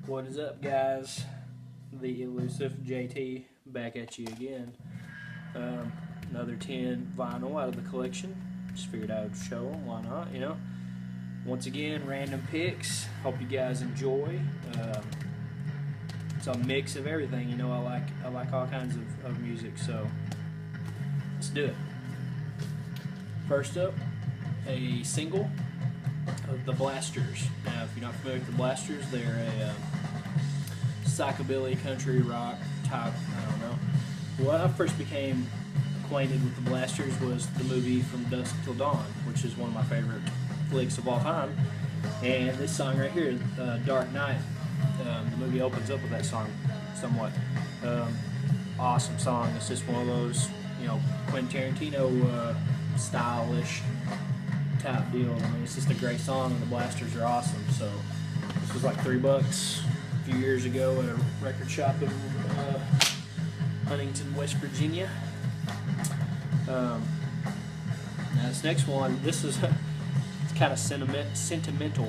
What is up, guys? The elusive JT back at you again. Another 10 vinyl out of the collection. Just figured I would show them. Why not? You know. Once again, random picks. Hope you guys enjoy. It's a mix of everything. You know, I like all kinds of music. So let's do it. First up, a single of the Blasters. Now, if you're not familiar with the Blasters, they're a psychobilly country rock type. I don't know. When I first became acquainted with the Blasters was the movie From Dusk Till Dawn, which is one of my favorite flicks of all time. And this song right here, Dark Knight, the movie opens up with that song somewhat. Awesome song. It's just one of those, you know, Quentin Tarantino stylish type deal. I mean, it's just a great song, and the Blasters are awesome. So this was like $3 a few years ago at a record shop in Huntington, West Virginia. Now this next one, this is it's kind of sentimental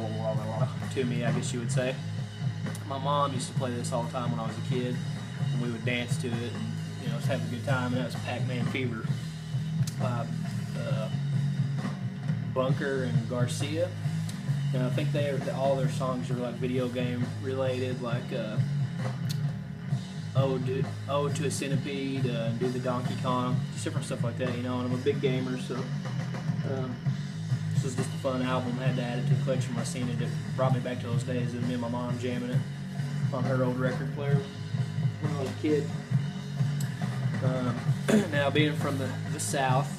to me, I guess you would say. My mom used to play this all the time when I was a kid, and we would dance to it, and you know, just have a good time. And that was Pac-Man Fever. Bunker and Garcia. And I think all their songs are like video game related, like Ode to a Centipede, Do the Donkey Kong, just different stuff like that, you know. And I'm a big gamer, so this was just a fun album. I had to add it to the collection when I seen it. It brought me back to those days of me and my mom jamming it on her old record player when I was a kid. Now, being from the South,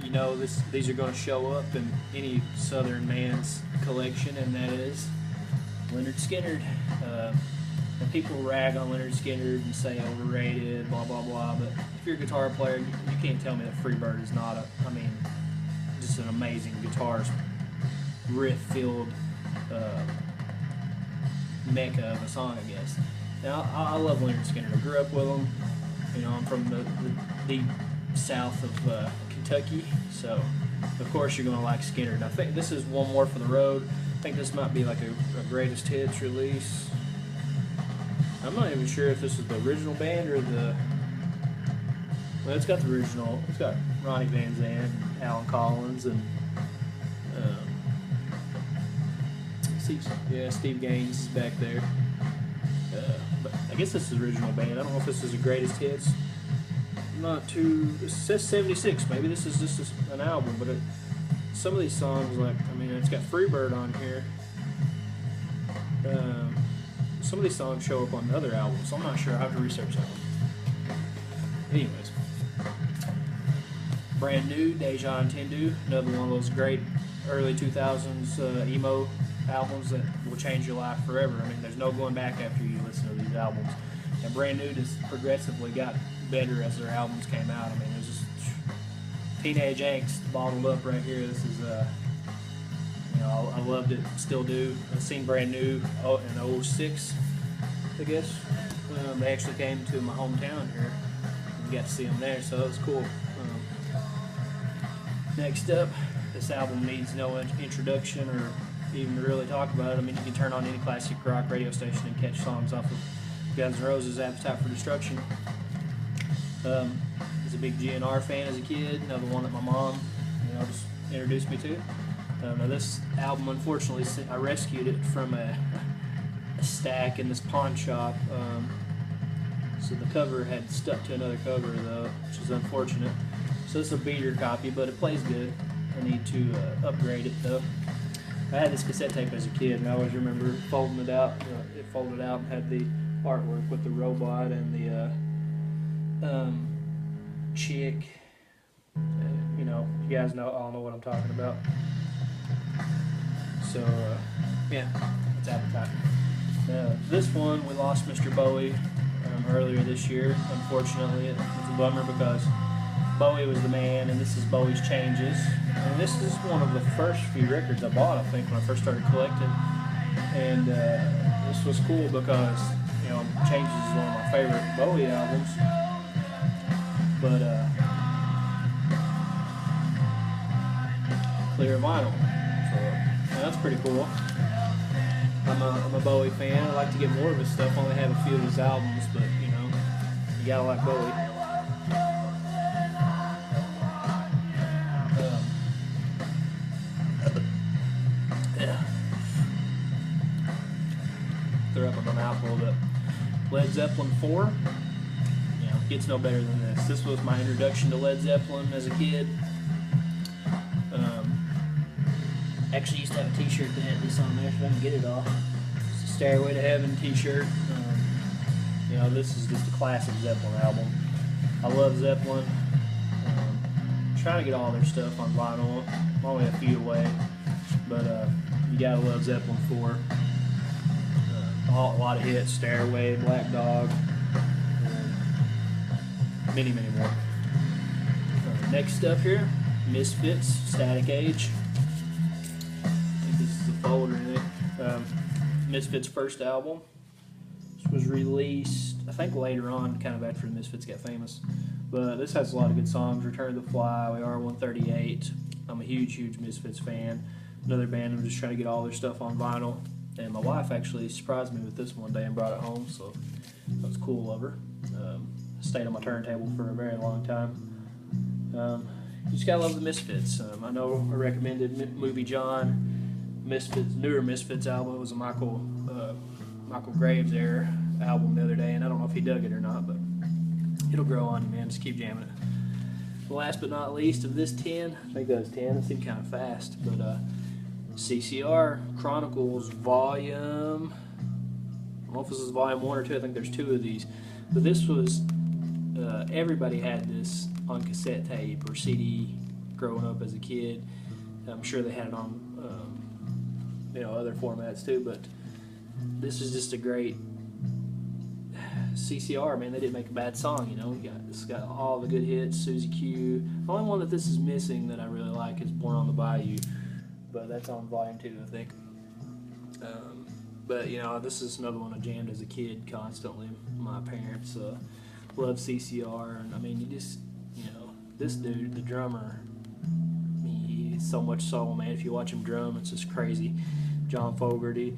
you know, these are going to show up in any Southern man's collection, and that is Lynyrd Skynyrd. And people rag on Lynyrd Skynyrd and say overrated, blah blah blah. But if you're a guitar player, you can't tell me that Freebird is not just an amazing guitar riff-filled mecca of a song, I guess. Now, I love Lynyrd Skynyrd. I grew up with him. You know, I'm from the deep south of Kentucky, so of course you're going to like Skynyrd. And I think this is one more for the road. I think this might be like a greatest hits release. I'm not even sure if this is the original band or well, it's got the original. It's got Ronnie Van Zant, and Alan Collins, and Steve Gaines is back there. But I guess this is the original band. I don't know if this is the greatest hits. Not too. It says 76. Maybe this is just an album, but some of these songs, like, I mean, it's got Freebird on here. Some of these songs show up on other albums, so I'm not sure. I have to research that one. Anyways, Brand New, Deja Entendu, another one of those great early 2000s emo albums that will change your life forever. I mean, there's no going back after you listen to these albums. And Brand New just progressively got better as their albums came out. I mean, it was just teenage angst bottled up right here. This is, you know, I loved it, still do. I've seen Brand New in 06, I guess. They actually came to my hometown here. We got to see them there, so that was cool. Next up, this album needs no introduction or even to really talk about it. I mean, you can turn on any classic rock radio station and catch songs off of Guns N' Roses' Appetite for Destruction. I was a big GNR fan as a kid, another one that my mom, you know, just introduced me to. Now this album, unfortunately, I rescued it from a stack in this pawn shop. So the cover had stuck to another cover, though, which is unfortunate. So this is a beater copy, but it plays good. I need to upgrade it, though. I had this cassette tape as a kid, and I always remember folding it out. It folded out and had the artwork with the robot and the chick. You know, you guys all know what I'm talking about. So, yeah, it's Appetite. This one, we lost Mr. Bowie earlier this year. Unfortunately, it's a bummer because Bowie was the man, and this is Bowie's Changes. And this is one of the first few records I bought, I think, when I first started collecting. And this was cool because, you know, Changes is one of my favorite Bowie albums. But clear vinyl. So that's pretty cool. I I'm a Bowie fan. I like to get more of his stuff. I only have a few of his albums, but you know, you gotta like Bowie. Yeah. They're up on my mouth a little bit. Led Zeppelin 4. You know, gets no better than this. This was my introduction to Led Zeppelin as a kid. Actually used to have a t-shirt that had this on there, if I can get it off. It's a Stairway to Heaven t-shirt. You know, this is just a classic Zeppelin album. I love Zeppelin. Trying to get all their stuff on vinyl. I'm only a few away, but you gotta love Zeppelin 4. A lot of hits: Stairway, Black Dog, many more. Next up here, Misfits, Static Age. This is a folder in it. Misfits' first album. This was released, I think, later on, kind of after the Misfits got famous. But this has a lot of good songs. Return to the Fly, We Are 138. I'm a huge Misfits fan. Another band I'm just trying to get all their stuff on vinyl. And my wife actually surprised me with this one day and brought it home, so that was cool of her. Stayed on my turntable for a very long time. You just gotta love the Misfits. I know I recommended Movie John. Misfits, newer Misfits album. It was a Michael Graves era album the other day, and I don't know if he dug it or not, but it'll grow on you, man. Just keep jamming it. Last but not least of this 10, I think that was 10. It seemed kind of fast, but CCR Chronicles Volume. I don't know if this is Volume 1 or 2. I think there's 2 of these, but this was everybody had this on cassette tape or CD growing up as a kid. I'm sure they had it on other formats too, but this is just a great CCR, man. They didn't make a bad song, you know. It's got all the good hits. Susie Q. The only one that this is missing that I really like is Born on the Bayou, but that's on Volume 2, I think. But you know, this is another one I jammed as a kid constantly. My parents loved CCR, and I mean, this dude, the drummer, he's so much soul, man. If you watch him drum, it's just crazy. John Fogerty,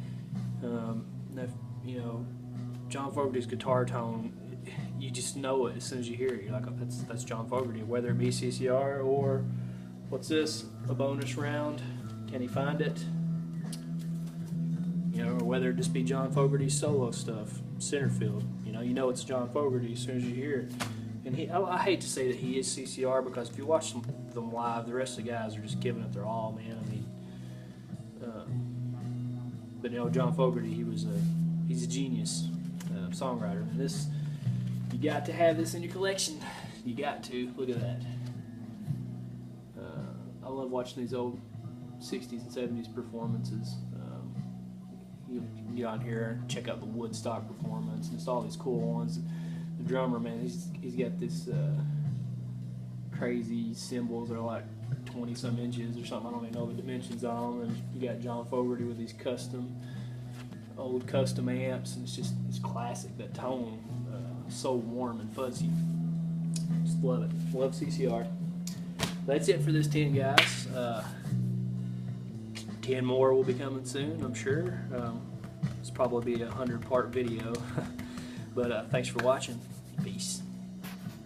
John Fogerty's guitar tone, you just know it as soon as you hear it. You're like, oh, that's John Fogerty, whether it be CCR or what's this, a bonus round, can he find it? You know, or whether it just be John Fogerty's solo stuff, Centerfield. You know it's John Fogerty as soon as you hear it. And I hate to say that he is CCR, because if you watch them live, the rest of the guys are just giving it their all, man. I mean, but you know, John Fogerty, he's a genius songwriter. And this, you got to have this in your collection. You got to. Look at that. I love watching these old 60s and 70s performances. You can get on here and check out the Woodstock performance and just all these cool ones. The drummer, man, he's got this crazy cymbals that are like 20-some inches or something. I don't even know the dimensions on them. And you got John Fogerty with these old custom amps, and it's classic. That tone, so warm and fuzzy. Just love it. Love CCR. That's it for this 10, guys. 10 more will be coming soon, I'm sure. It's probably be a 100-part video. But thanks for watching. Peace.